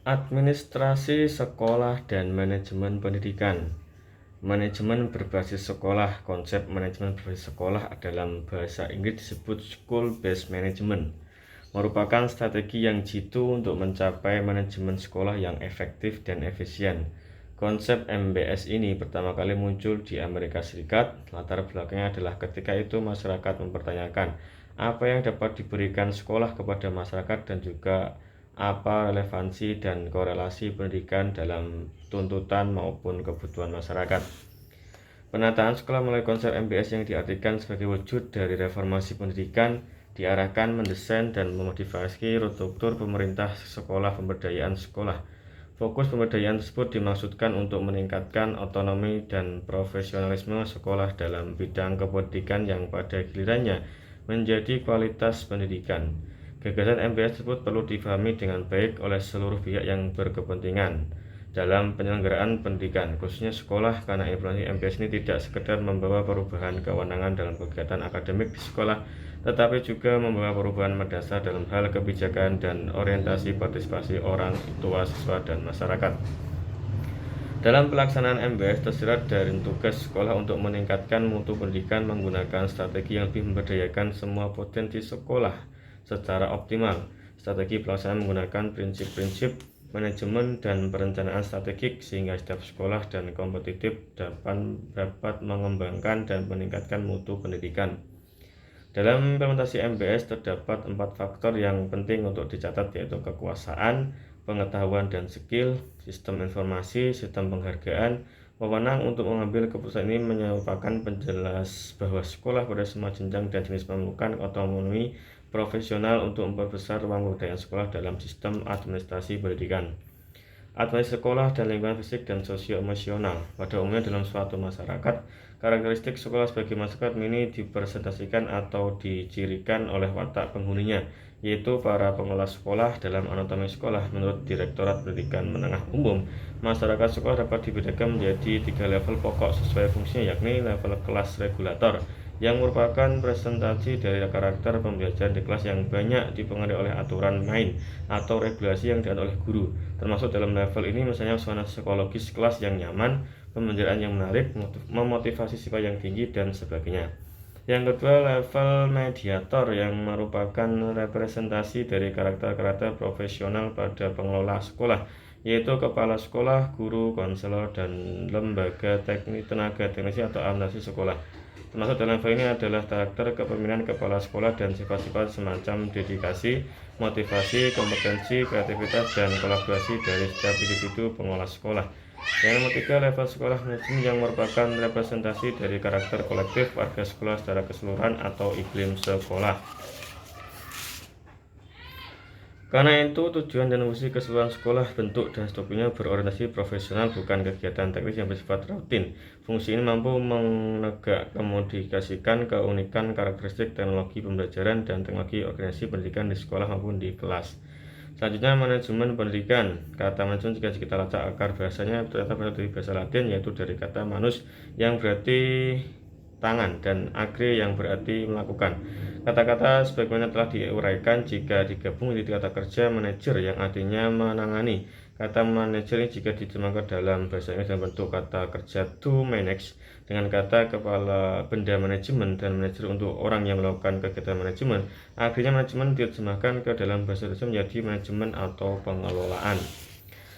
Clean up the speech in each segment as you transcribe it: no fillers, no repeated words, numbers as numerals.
Administrasi sekolah dan manajemen pendidikan. Manajemen berbasis sekolah. Konsep manajemen berbasis sekolah dalam bahasa Inggris disebut School-Based Management, merupakan strategi yang jitu untuk mencapai manajemen sekolah yang efektif dan efisien. Konsep MBS ini pertama kali muncul di Amerika Serikat. Latar belakangnya adalah ketika itu masyarakat mempertanyakan apa yang dapat diberikan sekolah kepada masyarakat dan juga apa relevansi dan korelasi pendidikan dalam tuntutan maupun kebutuhan masyarakat. Penataan sekolah melalui konsep MBS yang diartikan sebagai wujud dari reformasi pendidikan diarahkan mendesain dan memotivasi struktur pemerintah sekolah, pemberdayaan sekolah. Fokus pemberdayaan tersebut dimaksudkan untuk meningkatkan otonomi dan profesionalisme sekolah dalam bidang kependidikan yang pada gilirannya menjadi kualitas pendidikan. Gagasan MBS tersebut perlu dipahami dengan baik oleh seluruh pihak yang berkepentingan dalam penyelenggaraan pendidikan, khususnya sekolah, karena implementasi MBS ini tidak sekedar membawa perubahan kewenangan dalam kegiatan akademik di sekolah, tetapi juga membawa perubahan mendasar dalam hal kebijakan dan orientasi partisipasi orang tua, siswa, dan masyarakat. Dalam pelaksanaan MBS tersirat dari tugas sekolah untuk meningkatkan mutu pendidikan menggunakan strategi yang lebih memberdayakan semua potensi sekolah secara optimal. Strategi pelaksanaan menggunakan prinsip-prinsip manajemen dan perencanaan strategik sehingga setiap sekolah dan kompetitif dapat mengembangkan dan meningkatkan mutu pendidikan. Dalam implementasi MBS terdapat 4 faktor yang penting untuk dicatat, yaitu kekuasaan, pengetahuan dan skill, sistem informasi, sistem penghargaan. Wewenang untuk mengambil keputusan ini merupakan penjelas bahwa sekolah pada semua jenjang dan jenis memerlukan otonomi profesional untuk memperbesar ruang pemberdayaan sekolah dalam sistem administrasi pendidikan. Administrasi sekolah dan lingkungan fisik dan sosio-emosional. Pada umumnya dalam suatu masyarakat, karakteristik sekolah sebagai masyarakat ini dipresentasikan atau dicirikan oleh watak penghuninya, yaitu para pengelola sekolah. Dalam anatomi sekolah, menurut Direktorat Pendidikan Menengah Umum, masyarakat sekolah dapat dibedakan menjadi 3 level pokok sesuai fungsinya, yakni level kelas regulator, yang merupakan presentasi dari karakter pembelajaran di kelas yang banyak dipengaruhi oleh aturan main atau regulasi yang diatur oleh guru. Termasuk dalam level ini misalnya suasana psikologis kelas yang nyaman, pembelajaran yang menarik, memotivasi siswa yang tinggi, dan sebagainya. Yang kedua, level mediator yang merupakan representasi dari karakter-karakter profesional pada pengelola sekolah, yaitu kepala sekolah, guru, konselor, dan lembaga teknik tenaga teknisi atau administrasi sekolah. Termasuk dalam level ini adalah karakter kepemimpinan kepala sekolah dan sifat-sifat semacam dedikasi, motivasi, kompetensi, kreativitas, dan kolaborasi dari setiap individu pengelola sekolah. Yang nomor 3, level sekolah manajemen yang merupakan representasi dari karakter kolektif warga sekolah secara keseluruhan atau iklim sekolah. Karena itu, tujuan dan fungsi keseluruhan sekolah, bentuk dan strukturnya berorientasi profesional, bukan kegiatan teknis yang bersifat rutin. Fungsi ini mampu mengkomodikasikan keunikan karakteristik teknologi pembelajaran dan teknologi organisasi pendidikan di sekolah maupun di kelas. Selanjutnya, manajemen pendidikan. Kata manajemen jika kita lacak akar bahasanya ternyata berasal dari bahasa Latin, yaitu dari kata manus yang berarti tangan dan agre yang berarti melakukan. Kata-kata sebagaimana telah diuraikan jika digabung menjadi kata kerja manajer yang artinya menangani. Kata manajer ini jika diterjemahkan dalam bahasa Inggris dalam bentuk kata kerja to manage dengan kata kepala benda manajemen dan manajer untuk orang yang melakukan kegiatan manajemen, akhirnya manajemen diterjemahkan ke dalam bahasa Indonesia menjadi manajemen atau pengelolaan.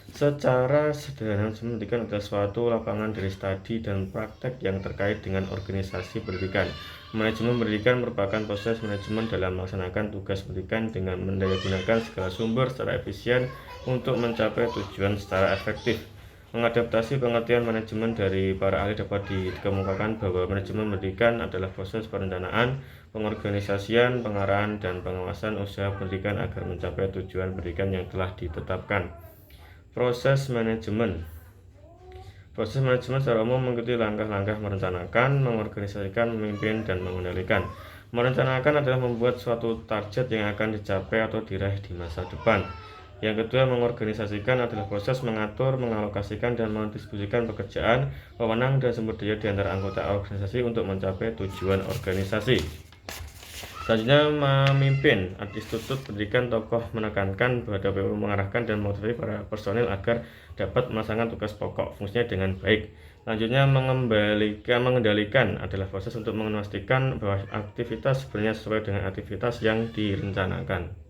Secara sederhana, pendidikan adalah suatu lapangan dari studi dan praktek yang terkait dengan organisasi pendidikan. Manajemen pendidikan merupakan proses manajemen dalam melaksanakan tugas pendidikan dengan mendayagunakan segala sumber secara efisien untuk mencapai tujuan secara efektif. Mengadaptasi pengertian manajemen dari para ahli dapat dikemukakan bahwa manajemen pendidikan adalah proses perencanaan, pengorganisasian, pengarahan, dan pengawasan usaha pendidikan agar mencapai tujuan pendidikan yang telah ditetapkan. Proses manajemen secara umum mengikuti langkah-langkah merencanakan, mengorganisasikan, memimpin, dan mengendalikan. Merencanakan adalah membuat suatu target yang akan dicapai atau diraih di masa depan. Yang kedua, mengorganisasikan adalah proses mengatur, mengalokasikan, dan mendistribusikan pekerjaan, wewenang, dan sumber daya di antara anggota organisasi untuk mencapai tujuan organisasi. Selanjutnya, memimpin. Institut pendidikan tokoh menekankan bahwa DPU mengarahkan dan memotivasi para personil agar dapat melaksanakan tugas pokok fungsinya dengan baik. Selanjutnya, mengendalikan adalah proses untuk memastikan bahwa aktivitas sebenarnya sesuai dengan aktivitas yang direncanakan.